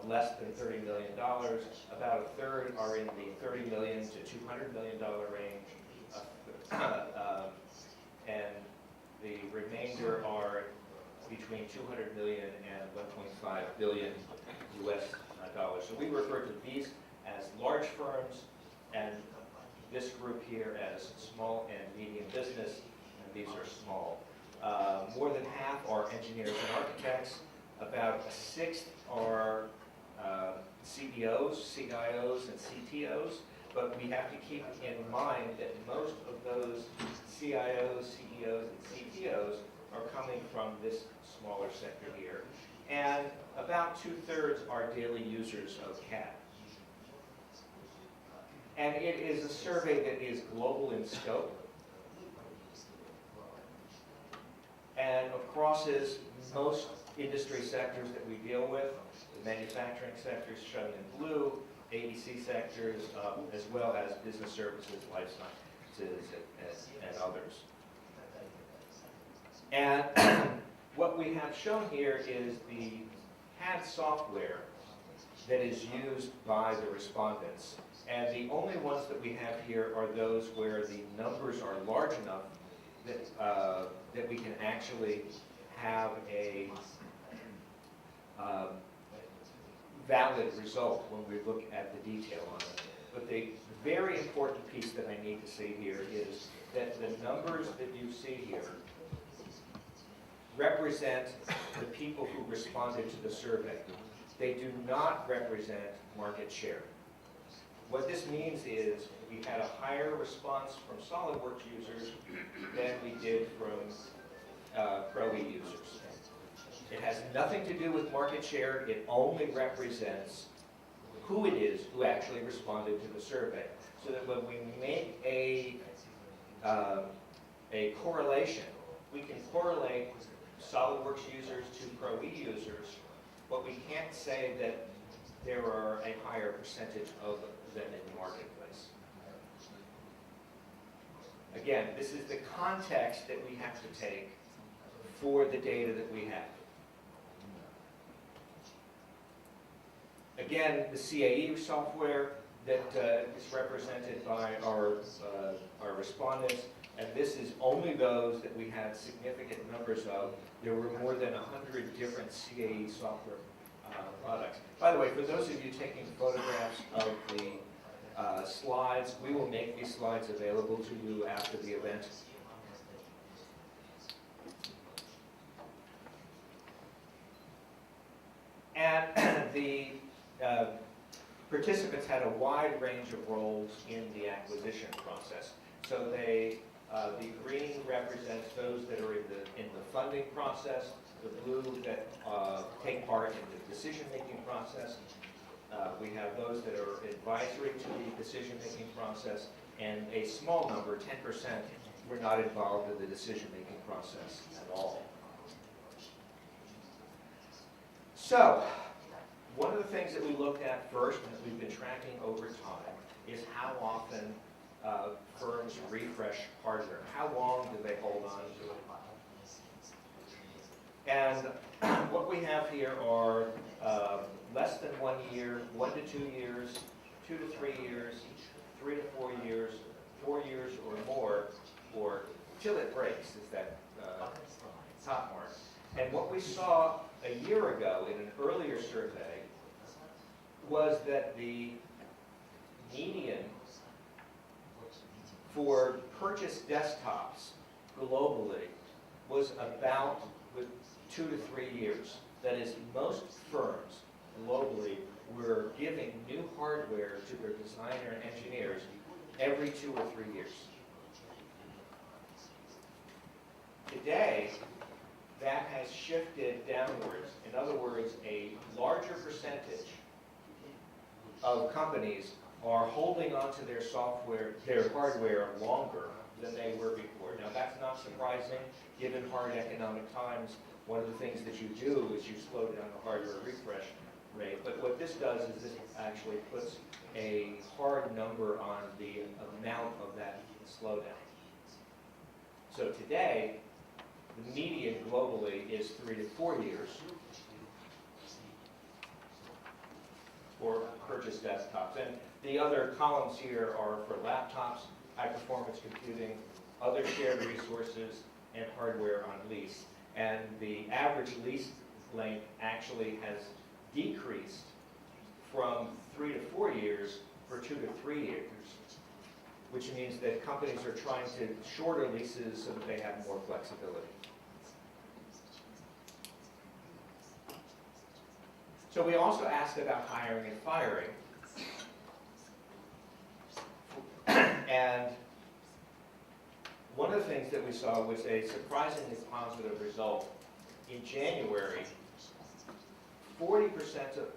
less than $30 million. About a third are in the $30 million to $200 million range. And the remainder are between 200 million and 1.5 billion US dollars. So we refer to these as large firms, and this group here as small and medium business, and these are small. More than half are engineers and architects. About a sixth are CEOs, CIOs, and CTOs. But we have to keep in mind that most of those CIOs, CEOs, and CTOs are coming from this smaller sector here. And about 2/3 are daily users of CAD. And it is a survey that is global in scope and crosses most industry sectors that we deal with. The manufacturing sectors shown in blue, AEC sectors, as well as business services, life sciences, and others. And what we have shown here is the CAD software that is used by the respondents. And the only ones that we have here are those where the numbers are large enough that, that we can actually have a valid result when we look at the detail on it. But the very important piece that I need to say here is that the numbers that you see here represent the people who responded to the survey. They do not represent market share. What this means is we had a higher response from SolidWorks users than we did from Pro-E users. It has nothing to do with market share. It only represents who it is who actually responded to the survey. So that when we make a correlation, we can correlate SolidWorks users to Pro-E users, but we can't say that there are a higher percentage of them in the marketplace. Again, this is the context that we have to take for the data that we have. Again, the CAE software that is represented by our respondents, and this is only those that we had significant numbers of. There were more than 100 different CAE software products. By the way, for those of you taking photographs of the slides, we will make these slides available to you after the event. And the participants had a wide range of roles in the acquisition process. So they, the green represents those that are in the funding process, the blue that take part in the decision-making process. We have those that are advisory to the decision-making process, and a small number, 10%, were not involved in the decision-making process at all. So, one of the things that we looked at first and that we've been tracking over time is how often firms refresh hardware. How long do they hold on to it? And what we have here are less than 1 year, 1 to 2 years, 2 to 3 years, 3 to 4 years, 4 years or more, or till it breaks is that top mark. And what we saw a year ago in an earlier survey was that the median for purchased desktops globally was about 2 to 3 years. That is, most firms globally were giving new hardware to their designer and engineers every 2 or 3 years. Today, that has shifted downwards. In other words, a larger percentage of companies are holding onto their software, their hardware longer than they were before. Now that's not surprising, given hard economic times. One of the things that you do is you slow down the hardware refresh rate. But what this does is this actually puts a hard number on the amount of that slowdown. So today, the median globally is 3 to 4 years or purchase desktops. And the other columns here are for laptops, high-performance computing, other shared resources, and hardware on lease. And the average lease length actually has decreased from 3 to 4 years for 2 to 3 years, which means that companies are trying to shorter leases so that they have more flexibility. So we also asked about hiring and firing. And one of the things that we saw was a surprisingly positive result. In January, 40%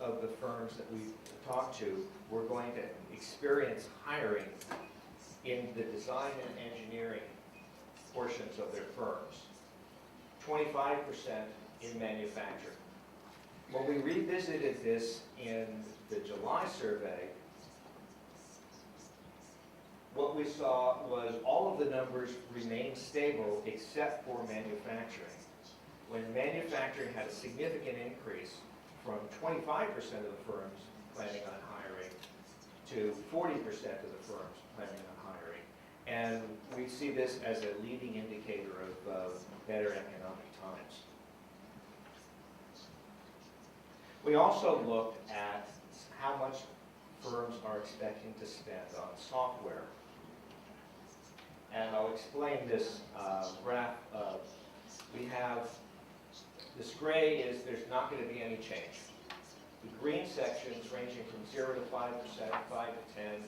of the firms that we talked to were going to experience hiring in the design and engineering portions of their firms, 25% in manufacturing. When we revisited this in the July survey, what we saw was all of the numbers remained stable except for manufacturing. When manufacturing had a significant increase from 25% of the firms planning on hiring to 40% of the firms planning on hiring. And we see this as a leading indicator of better economic times. We also looked at how much firms are expecting to spend on software. And I'll explain this graph. We have, this gray is there's not going to be any change. The green sections ranging from 0 to 5%, 5 to 10,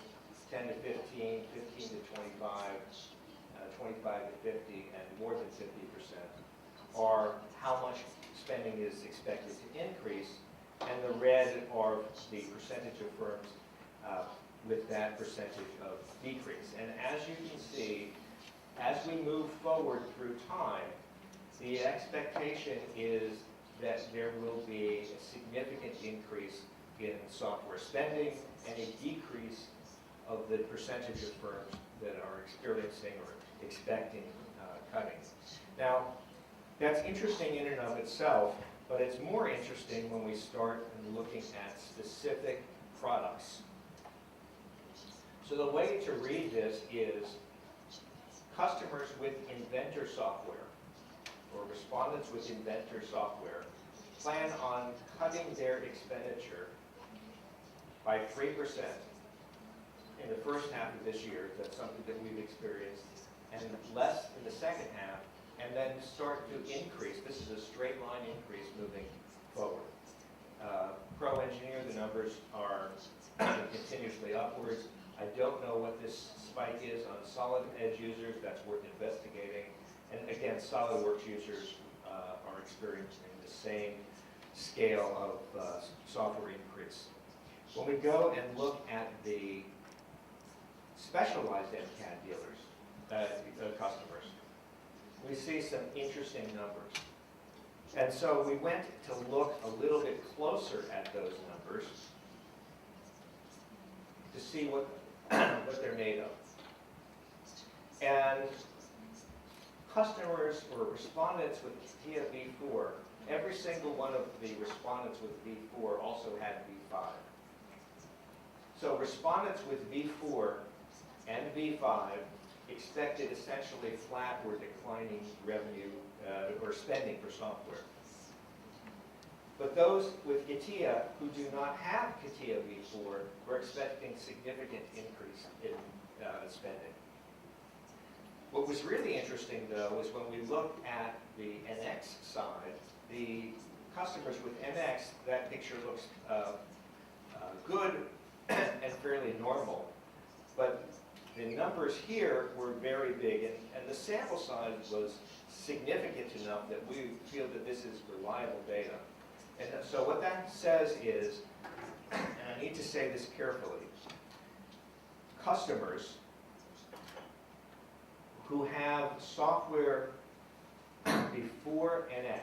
10 to 15, 15 to 25, 25 to 50, and more than 50% are how much spending is expected to increase. And the red are the percentage of firms with that percentage of decrease. And as you can see, as we move forward through time, the expectation is that there will be a significant increase in software spending and a decrease of the percentage of firms that are experiencing or expecting cutting. Now, that's interesting in and of itself, but it's more interesting when we start looking at specific products. So the way to read this is customers with inventor software or respondents with inventor software plan on cutting their expenditure by 3% in the first half of this year. That's something that we've experienced, and less in the second half, and then start to increase. This is a straight line increase moving forward. Pro engineer, the numbers are continuously upwards. I don't know what this spike is on solid edge users. That's worth investigating. And again, SolidWorks users are experiencing the same scale of software increase. When we go and look at the specialized MCAD dealers, customers, we see some interesting numbers. And so we went to look a little bit closer at those numbers to see what they're made of. And customers or respondents with CATIA V4, every single one of the respondents with V4 also had V5. So respondents with V4 and V5 expected essentially flat or declining revenue or spending for software. But those with CATIA who do not have CATIA V4 were expecting significant increase in spending. What was really interesting, though, is when we look at the NX side, the customers with NX, that picture looks good and fairly normal. But the numbers here were very big, and the sample size was significant enough that we feel that this is reliable data. And so what that says is, and I need to say this carefully, customers who have software before NX,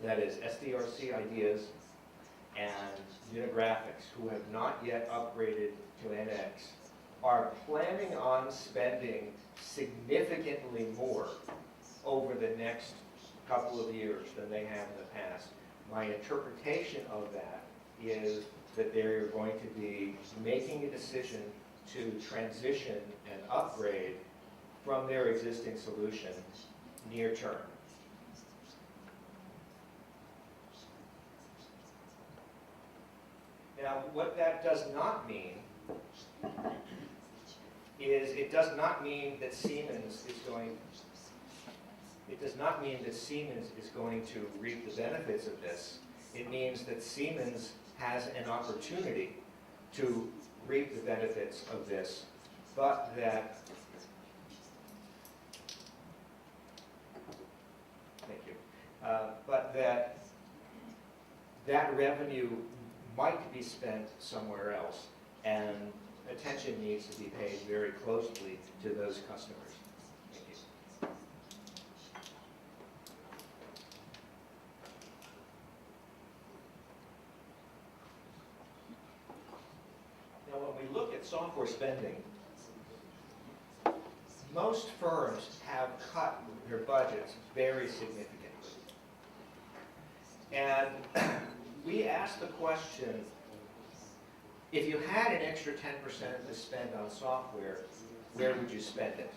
that is SDRC ideas and Unigraphics, who have not yet upgraded to NX, are planning on spending significantly more over the next couple of years than they have in the past. My interpretation of that is that they're going to be making a decision to transition and upgrade from their existing solution near term. Now, what that does not mean is it does not mean that Siemens is going to reap the benefits of this. It means that Siemens has an opportunity to reap the benefits of this, but that that revenue might be spent somewhere else, and attention needs to be paid very closely to those customers. Thank you. Now, when we look at software spending, most firms have cut their budgets very significantly. And we asked the question, if you had an extra 10% to spend on software, where would you spend it?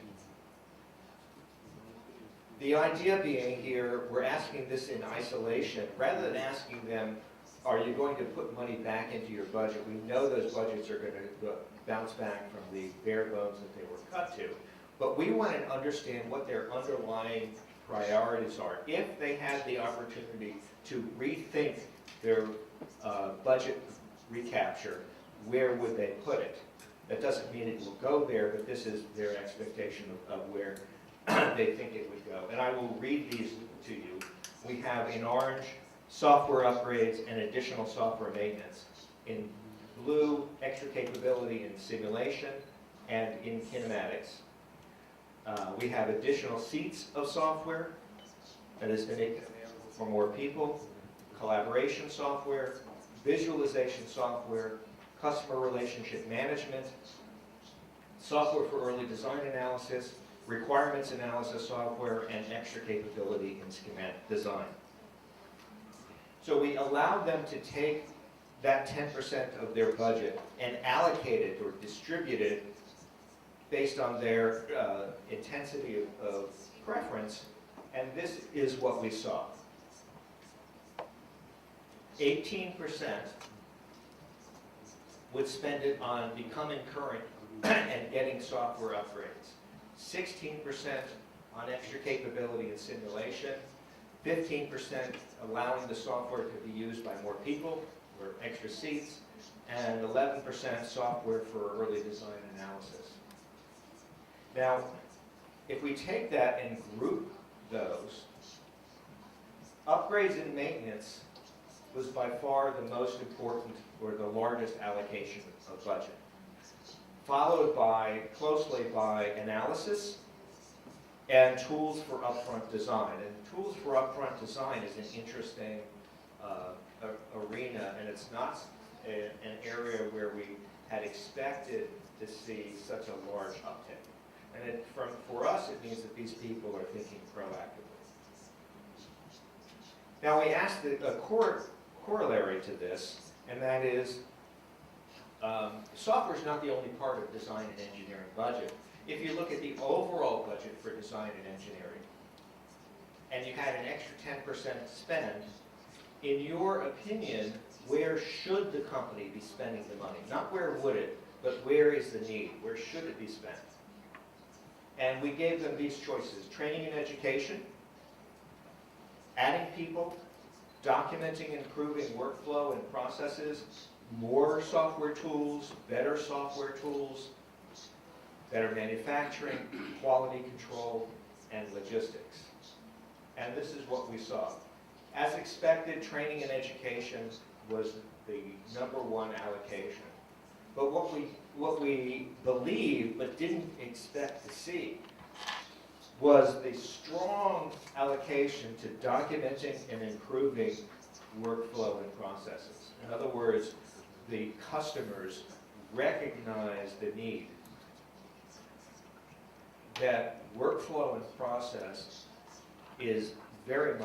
The idea being here, we're asking this in isolation, rather than asking them, are you going to put money back into your budget? We know those budgets are going to bounce back from the bare bones that they were cut to. But we want to understand what their underlying priorities are. If they had the opportunity to rethink their budget recapture, where would they put it? That doesn't mean it will go there, but this is their expectation of where they think it would go. And I will read these to you. We have in orange software upgrades and additional software maintenance. In blue, extra capability in simulation and in kinematics. We have additional seats of software that is to make for more people, collaboration software, visualization software, customer relationship management, software for early design analysis, requirements analysis software, and extra capability in schematic design. So we allowed them to take that 10% of their budget and allocate it or distribute it based on their intensity of preference, and this is what we saw. 18% would spend it on becoming current and getting software upgrades. 16% on extra capability and simulation. 15% allowing the software to be used by more people, or extra seats. And 11% software for early design analysis. Now, if we take that and group those, upgrades and maintenance was by far the most important or the largest allocation of budget, followed closely by analysis and tools for upfront design. And tools for upfront design is an interesting arena, and it's not an area where we had expected to see such a large uptick. And for us, it means that these people are thinking proactively. Now, we asked a corollary to this, and that is, software is not the only part of design and engineering budget. If you look at the overall budget for design and engineering, and you had an extra 10% spend, in your opinion, where should the company be spending the money? Not where would it, but where is the need? Where should it be spent? And we gave them these choices: training and education, adding people, documenting and improving workflow and processes, more software tools, better manufacturing, quality control, and logistics. And this is what we saw. As expected, training and education was the #1 allocation. But what we believed but didn't expect to see was the strong allocation to documenting and improving workflow and processes. In other words, the customers recognize the need that workflow and process is very much